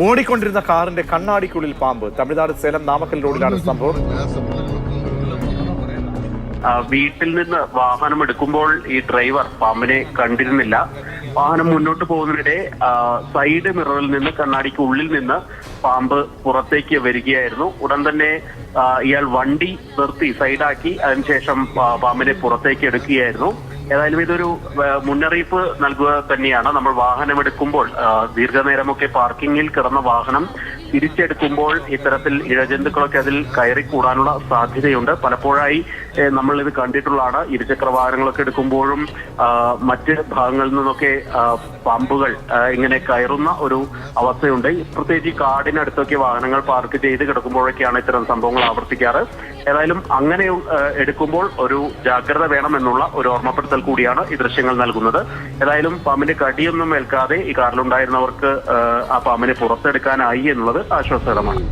ഓടിക്കൊണ്ടിരുന്ന കാറിന്റെ കണ്ണാടിക്കുള്ളിൽ പാമ്പ്. തമിഴ്നാട് സേലം നാമക്കൽ റോഡിലാണ് സംഭവം. വീട്ടിൽ നിന്ന് വാഹനം എടുക്കുമ്പോൾ ഈ ഡ്രൈവർ പാമ്പിനെ കണ്ടിരുന്നില്ല. വാഹനം മുന്നോട്ട് പോകുന്നതിനിടെ സൈഡ് മിററിൽ നിന്ന് കണ്ണാടിക്ക് ഉള്ളിൽ നിന്ന് പാമ്പ് പുറത്തേക്ക് വരികയായിരുന്നു. ഉടൻ തന്നെ ഇയാൾ വണ്ടി നിർത്തി സൈഡാക്കി അതിനുശേഷം പാമ്പിനെ പുറത്തേക്ക് എടുക്കുകയായിരുന്നു. ഏതായാലും ഇതൊരു മുന്നറിയിപ്പ് നൽകുക തന്നെയാണ്. നമ്മൾ വാഹനം എടുക്കുമ്പോൾ ദീർഘനേരമൊക്കെ പാർക്കിങ്ങിൽ കിടന്ന വാഹനം തിരിച്ചെടുക്കുമ്പോൾ ഇത്തരത്തിൽ ഇഴജന്തുക്കളൊക്കെ അതിൽ കയറിക്കൂടാനുള്ള സാധ്യതയുണ്ട്. പലപ്പോഴായി നമ്മൾ ഇത് കണ്ടിട്ടുള്ളതാണ്. ഇരുചക്ര വാഹനങ്ങളൊക്കെ എടുക്കുമ്പോഴും മറ്റ് ഭാഗങ്ങളിൽ നിന്നൊക്കെ പാമ്പുകൾ ഇങ്ങനെ കയറുന്ന ഒരു അവസ്ഥയുണ്ട്. പ്രത്യേകിച്ച് ഈ കാടിനടുത്തൊക്കെ വാഹനങ്ങൾ പാർക്ക് ചെയ്ത് കിടക്കുമ്പോഴൊക്കെയാണ് ഇത്തരം സംഭവങ്ങൾ ആവർത്തിക്കാറ്. ഏതായാലും അങ്ങനെ എടുക്കുമ്പോൾ ഒരു ജാഗ്രത വേണമെന്നുള്ള ഒരു ഓർമ്മപ്പെടുത്തൽ കൂടിയാണ് ഈ ദൃശ്യങ്ങൾ നൽകുന്നത്. ഏതായാലും പാമ്പിന്റെ കടിയൊന്നും ഏൽക്കാതെ ഈ കാറിലുണ്ടായിരുന്നവർക്ക് ആ പാമ്പിനെ പുറത്തെടുക്കാനായി എന്നുള്ളത് ആശ്വാസകരമാണ്.